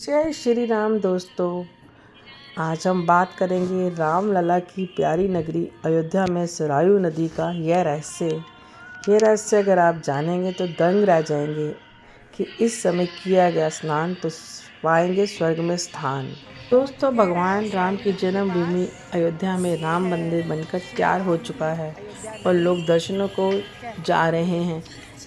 जय श्री राम दोस्तों। आज हम बात करेंगे रामलला की प्यारी नगरी अयोध्या में सरयू नदी का यह रहस्य अगर आप जानेंगे तो दंग रह जाएंगे कि इस समय किया गया स्नान तो पाएंगे स्वर्ग में स्थान। दोस्तों, भगवान राम की जन्मभूमि अयोध्या में राम मंदिर बनकर तैयार हो चुका है और लोग दर्शनों को जा रहे हैं।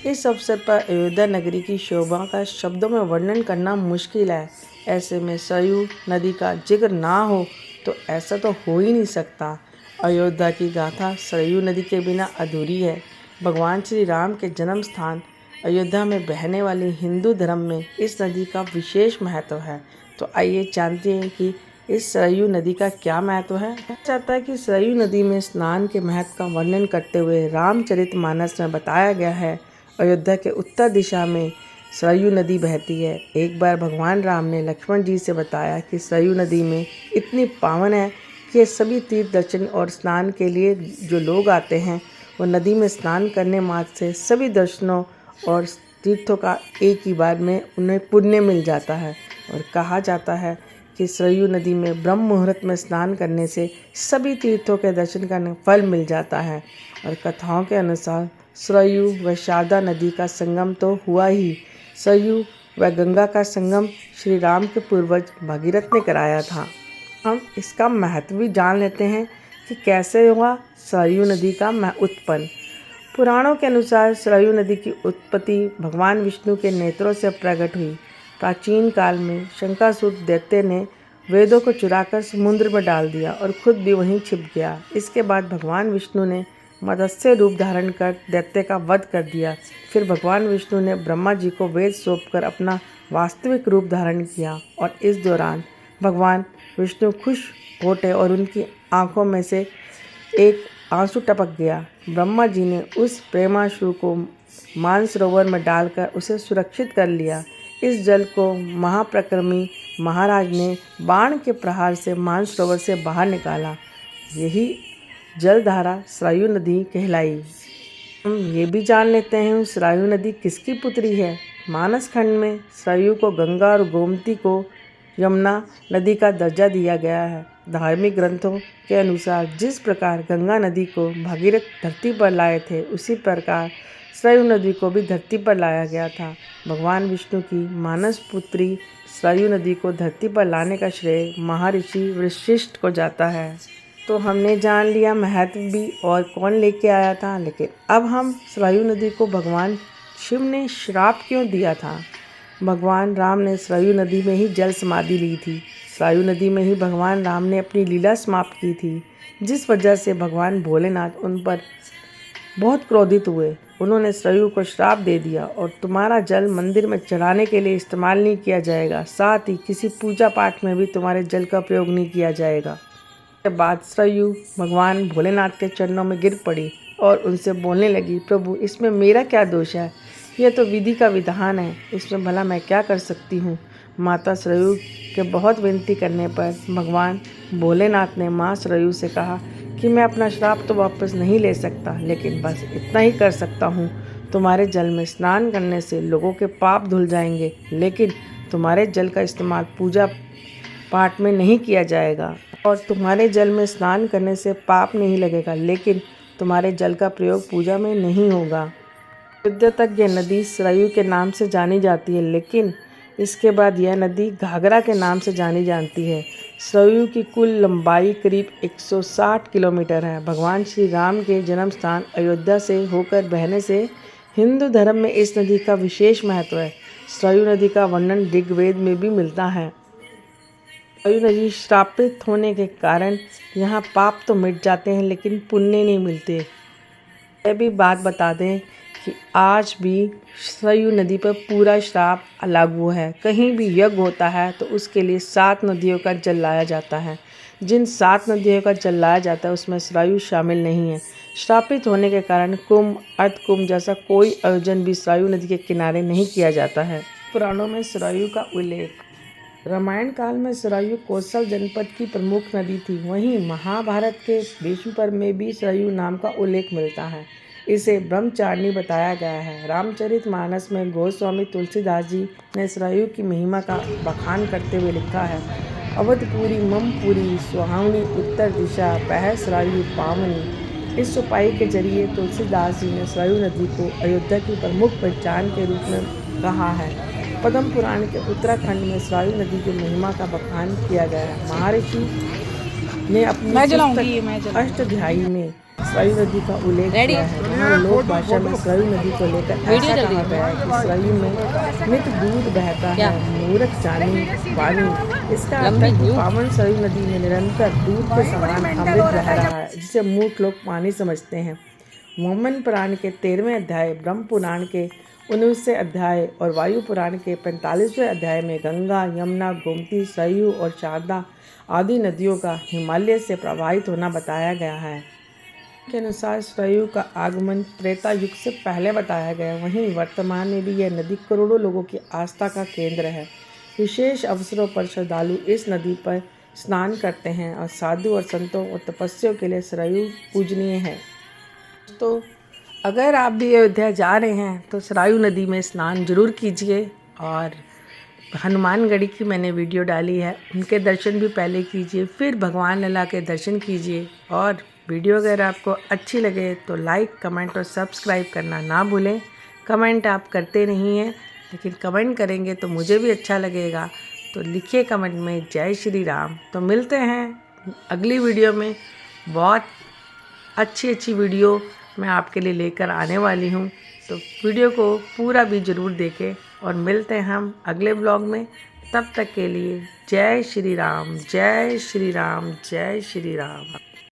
इस अवसर पर अयोध्या नगरी की शोभा का शब्दों में वर्णन करना मुश्किल है। ऐसे में सरयू नदी का जिक्र ना हो तो ऐसा तो हो ही नहीं सकता। अयोध्या की गाथा सरयू नदी के बिना अधूरी है। भगवान श्री राम के जन्म स्थान अयोध्या में बहने वाली हिंदू धर्म में इस नदी का विशेष महत्व है। तो आइए जानते हैं कि इस सरयू नदी का क्या महत्व है। कहा जाता है कि सरयू नदी में स्नान के महत्व का वर्णन करते हुए रामचरितमानस में बताया गया है। अयोध्या के उत्तर दिशा में सरयू नदी बहती है। एक बार भगवान राम ने लक्ष्मण जी से बताया कि सरयू नदी में इतनी पावन है कि सभी तीर्थ दर्शन और स्नान के लिए जो लोग आते हैं वो नदी में स्नान करने मात्र से सभी दर्शनों और तीर्थों का एक ही बार में उन्हें पुण्य मिल जाता है। और कहा जाता है कि सरयू नदी में ब्रह्म मुहूर्त में स्नान करने से सभी तीर्थों के दर्शन का फल मिल जाता है। और कथाओं के अनुसार सरयू व शारदा नदी का संगम तो हुआ ही, सरयू व गंगा का संगम श्री राम के पूर्वज भगीरथ ने कराया था। हम इसका महत्व भी जान लेते हैं कि कैसे हुआ सरयू नदी का उत्पन्न। पुराणों के अनुसार सरयू नदी की उत्पत्ति भगवान विष्णु के नेत्रों से प्रकट हुई। प्राचीन काल में शंकासुर दैत्य ने वेदों को चुराकर समुद्र में डाल दिया और खुद भी वहीं छिप गया। इसके बाद भगवान विष्णु ने मत्स्य रूप धारण कर दैत्य का वध कर दिया। फिर भगवान विष्णु ने ब्रह्मा जी को वेद सौंपकर अपना वास्तविक रूप धारण किया और इस दौरान भगवान विष्णु खुश होते और उनकी आंखों में से एक आंसू टपक गया। ब्रह्मा जी ने उस प्रेमाश्रु को मानसरोवर में डालकर उसे सुरक्षित कर लिया। इस जल को महाप्रक्रमी महाराज ने बाण के प्रहार से मानसरोवर से बाहर निकाला। यही जलधारा सरयू नदी कहलाई। हम ये भी जान लेते हैं सरयू नदी किसकी पुत्री है। मानस खंड में सरयू को गंगा और गोमती को यमुना नदी का दर्जा दिया गया है। धार्मिक ग्रंथों के अनुसार जिस प्रकार गंगा नदी को भगीरथ धरती पर लाए थे उसी प्रकार सरयू नदी को भी धरती पर लाया गया था। भगवान विष्णु की मानस पुत्री सरयू नदी को धरती पर लाने का श्रेय महर्षि वशिष्ठ को जाता है। तो हमने जान लिया महत्व भी और कौन लेके आया था, लेकिन अब हम सरयू नदी को भगवान शिव ने श्राप क्यों दिया था। भगवान राम ने सरयू नदी में ही जल समाधि ली थी। सरयू नदी में ही भगवान राम ने अपनी लीला समाप्त की थी, जिस वजह से भगवान भोलेनाथ उन पर बहुत क्रोधित हुए। उन्होंने सरयू को श्राप दे दिया और तुम्हारा जल मंदिर में चढ़ाने के लिए इस्तेमाल नहीं किया जाएगा, साथ ही किसी पूजा पाठ में भी तुम्हारे जल का प्रयोग नहीं किया जाएगा। के बाद सरयू भगवान भोलेनाथ के चरणों में गिर पड़ी और उनसे बोलने लगी, प्रभु इसमें मेरा क्या दोष है, यह तो विधि का विधान है, इसमें भला मैं क्या कर सकती हूँ। माता सरयू के बहुत विनती करने पर भगवान भोलेनाथ ने माँ सरयू से कहा कि मैं अपना श्राप तो वापस नहीं ले सकता, लेकिन बस इतना ही कर सकता हूँ, तुम्हारे जल में स्नान करने से लोगों के पाप धुल जाएंगे, लेकिन तुम्हारे जल का इस्तेमाल पूजा पाठ में नहीं किया जाएगा। और तुम्हारे जल में स्नान करने से पाप नहीं लगेगा, लेकिन तुम्हारे जल का प्रयोग पूजा में नहीं होगा। अयोध्या तक यह नदी सरयू के नाम से जानी जाती है, लेकिन इसके बाद यह नदी घाघरा के नाम से जानी जाती है। सरयू की कुल लंबाई करीब 160 किलोमीटर है। भगवान श्री राम के जन्म स्थान अयोध्या से होकर बहने से हिंदू धर्म में इस नदी का विशेष महत्व है। सरयू नदी का वर्णन ऋग्वेद में भी मिलता है। सरयू नदी श्रापित होने के कारण यहाँ पाप तो मिट जाते हैं, लेकिन पुण्य नहीं मिलते। यह भी बात बता दें कि आज भी सरयू नदी पर पूरा श्राप लागू है। कहीं भी यज्ञ होता है तो उसके लिए 7 नदियों का जल लाया जाता है। जिन 7 नदियों का जल लाया जाता है उसमें सरयू शामिल नहीं है। श्रापित होने के कारण कुंभ, अर्धकुंभ जैसा कोई आयोजन भी सरयू नदी के किनारे नहीं किया जाता है। पुराणों में सरयू का उल्लेख, रामायण काल में सरयू कौशल जनपद की प्रमुख नदी थी। वहीं महाभारत के भीष्म पर्व में भी सरयू नाम का उल्लेख मिलता है। इसे ब्रह्मचारिणी बताया गया है। रामचरितमानस में गोस्वामी तुलसीदास जी ने सरयू की महिमा का बखान करते हुए लिखा है, अवधपुरी ममपुरी सुहावनी उत्तर दिशा बह सरयू पावनी। इस चौपाई के जरिए तुलसीदास जी ने सरयू नदी को अयोध्या की प्रमुख पहचान के रूप में कहा है। पद्म पुराण के उत्तराखंड में सरयू नदी की महिमा का बखान किया गया है। महर्षि ने अपनी पुस्तक अष्टाध्यायी में सरयू नदी का उल्लेख किया है। वहाँ लोक भाषा में सरयू नदी को लेकर ऐसा कहा गया है कि सरयू में नित दूध बहता है, मूरख जानी पानी। इसका अर्थ है कि पावन सरयू नदी में निरंतर दूध के समान अमृत बह रहा है, जिसे मूर्ख लोग पानी समझते हैं। मोहम्मन पुराण के 13वें अध्याय, ब्रह्म पुराण के 19वें अध्याय और वायु पुराण के 45वें अध्याय में गंगा, यमुना, गोमती, सरयू और शारदा आदि नदियों का हिमालय से प्रवाहित होना बताया गया है। के अनुसार सरयू का आगमन त्रेता युग से पहले बताया गया। वहीं वर्तमान में भी यह नदी करोड़ों लोगों की आस्था का केंद्र है। विशेष अवसरों पर श्रद्धालु इस नदी पर स्नान करते हैं और साधु और संतों और तपस्वियों के लिए सरयू पूजनीय है। तो अगर आप भी अयोध्या जा रहे हैं तो सरयू नदी में स्नान जरूर कीजिए। और हनुमानगढ़ी की मैंने वीडियो डाली है, उनके दर्शन भी पहले कीजिए, फिर भगवान लला के दर्शन कीजिए। और वीडियो अगर आपको अच्छी लगे तो लाइक, कमेंट और सब्सक्राइब करना ना भूलें। कमेंट आप करते नहीं हैं, लेकिन कमेंट करेंगे तो मुझे भी अच्छा लगेगा। तो लिखिए कमेंट में जय श्री राम। तो मिलते हैं अगली वीडियो में। बहुत अच्छी वीडियो मैं आपके लिए लेकर आने वाली हूँ, तो वीडियो को पूरा भी ज़रूर देखें। और मिलते हैं हम अगले ब्लॉग में। तब तक के लिए जय श्री राम, जय श्री राम, जय श्री राम।